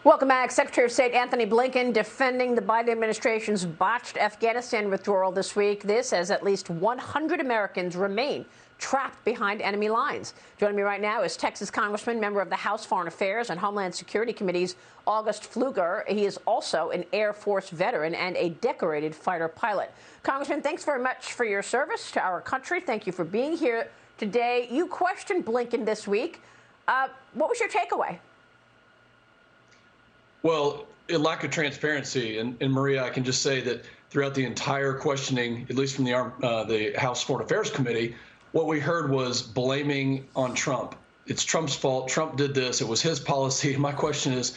Welcome back. Secretary of State Anthony Blinken defending the Biden administration's botched Afghanistan withdrawal this week. This as at least 100 Americans remain trapped behind enemy lines. Joining me right now is Texas Congressman, member of the House Foreign Affairs and Homeland Security Committees, August Pfluger. He is also an Air Force veteran and a decorated fighter pilot. Congressman, thanks very much for your service to our country. Thank you for being here today. You questioned Blinken this week. What was your takeaway? Well, a lack of transparency. And Maria, I can just say that throughout the entire questioning, at least from the House Foreign Affairs Committee, what we heard was blaming on Trump. It's Trump's fault. Trump did this. It was his policy. My question is,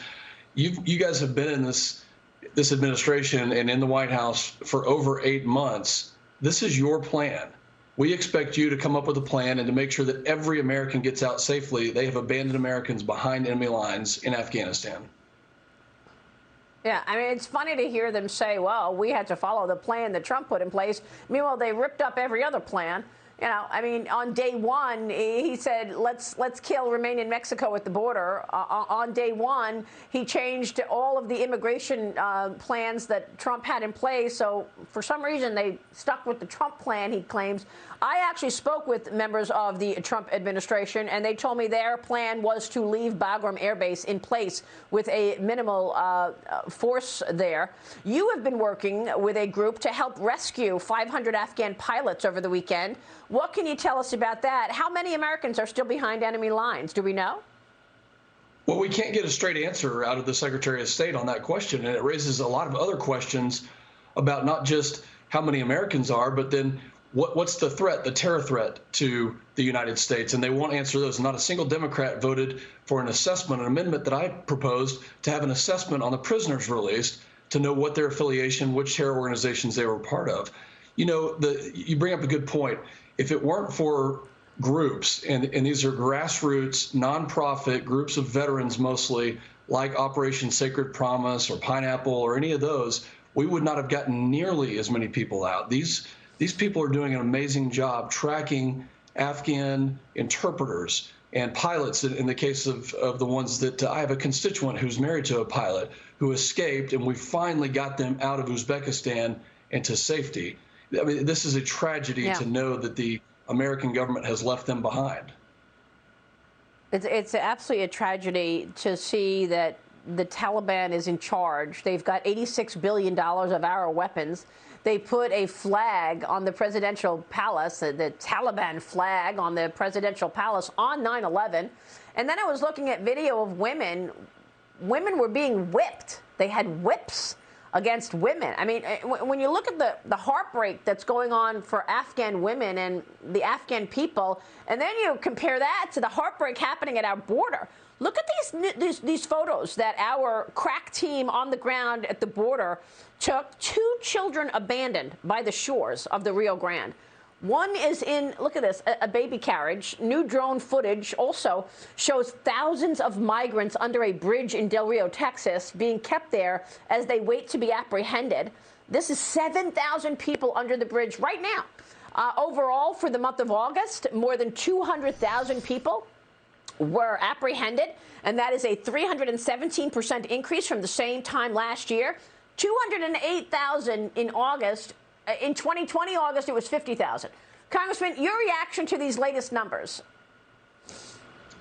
you guys have been in this administration and in the White House for over 8 months. This is your plan. We expect you to come up with a plan and to make sure that every American gets out safely. They have abandoned Americans behind enemy lines in Afghanistan. Yeah, I mean, it's funny to hear them say, well, we had to follow the plan that Trump put in place. Meanwhile, they ripped up every other plan. You know, I mean, on day one, he said, let's remain in Mexico at the border. On day one, he changed all of the immigration plans that Trump had in place. So for some reason, they stuck with the Trump plan, he claims. I actually spoke with members of the Trump administration, and they told me their plan was to leave Bagram Air Base in place with a minimal force there. You have been working with a group to help rescue 500 Afghan pilots over the weekend. What can you tell us about that? How many Americans are still behind enemy lines? Do we know? Well, we can't get a straight answer out of the Secretary of State on that question, and it raises a lot of other questions about not just how many Americans are, but then what's the threat, the terror threat to the United States? And they won't answer those. Not a single Democrat voted for an assessment, an amendment that I proposed to have an assessment on the prisoners released to know what their affiliation, which terror organizations they were part of. You know, you bring up a good point. If it weren't for groups, and these are grassroots, nonprofit groups of veterans mostly, like Operation Sacred Promise or Pineapple or any of those, we would not have gotten nearly as many people out. These people are doing an amazing job tracking Afghan interpreters and pilots. In the case of the ones that I have a constituent who's married to a pilot who escaped, and we finally got them out of Uzbekistan and to safety. I mean, this is a tragedy to know that the American government has left them behind. It's absolutely a tragedy to see that the Taliban is in charge. They've got $86 billion of our weapons. They put a flag on the presidential palace, the Taliban flag on the presidential palace on 9/11. And then I was looking at video of women. Women were being whipped. They had whips against women. I mean, when you look at the heartbreak that's going on for Afghan women and the Afghan people, and then you compare that to the heartbreak happening at our border. Look at these photos that our crack team on the ground at the border took. 2 children abandoned by the shores of the Rio Grande. One is in, look at this, a baby carriage. New drone footage also shows thousands of migrants under a bridge in Del Rio, Texas, being kept there as they wait to be apprehended. This is 7,000 people under the bridge right now. Overall, for the month of August, more than 200,000 people were apprehended, and that is a 317% increase from the same time last year. 208,000 in August. In 2020 August, it was 50,000. Congressman, your reaction to these latest numbers?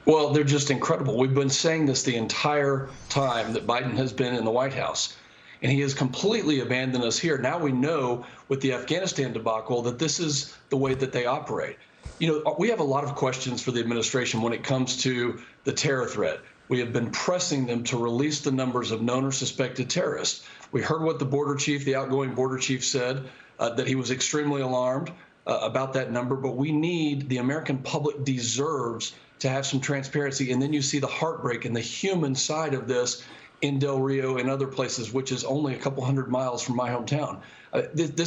Well, they're just incredible. We've been saying this the entire time that Biden has been in the White House, and he has completely abandoned us here. Now we know with the Afghanistan debacle that this is the way that they operate. You know, we have a lot of questions for the administration when it comes to the terror threat. We have been pressing them to release the numbers of known or suspected terrorists. We heard what the border chief, the outgoing border chief, said, that he was extremely alarmed about that number. But we need, the American public deserves to have some transparency. And then you see the heartbreak and the human side of this in Del Rio and other places, which is only a couple hundred miles from my hometown. It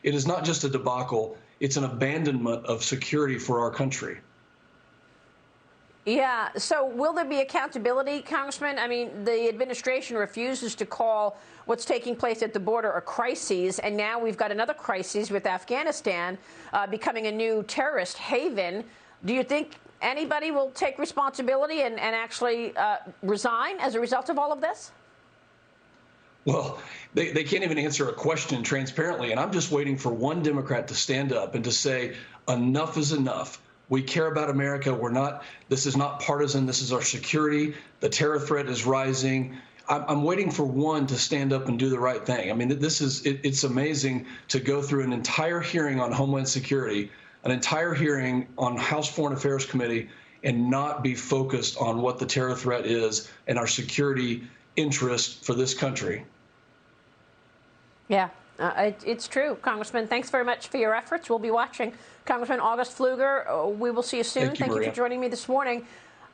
is not just a debacle. It's an abandonment of security for our country. Yeah. So will there be accountability, Congressman? I mean, the administration refuses to call what's taking place at the border a crisis. And now we've got another crisis with Afghanistan becoming a new terrorist haven. Do you think anybody will take responsibility and actually resign as a result of all of this? Well, they can't even answer a question transparently. And I'm just waiting for one Democrat to stand up and to say, enough is enough. We care about America. This is not partisan. This is our security. The terror threat is rising. I'm waiting for one to stand up and do the right thing. I mean, it's amazing to go through an entire hearing on Homeland Security, an entire hearing on House Foreign Affairs Committee, and not be focused on what the terror threat is and our security interest for this country. Yeah, it's true. Congressman, thanks very much for your efforts. We'll be watching. Congressman August Pfluger, we will see you soon. Thank you for joining me this morning.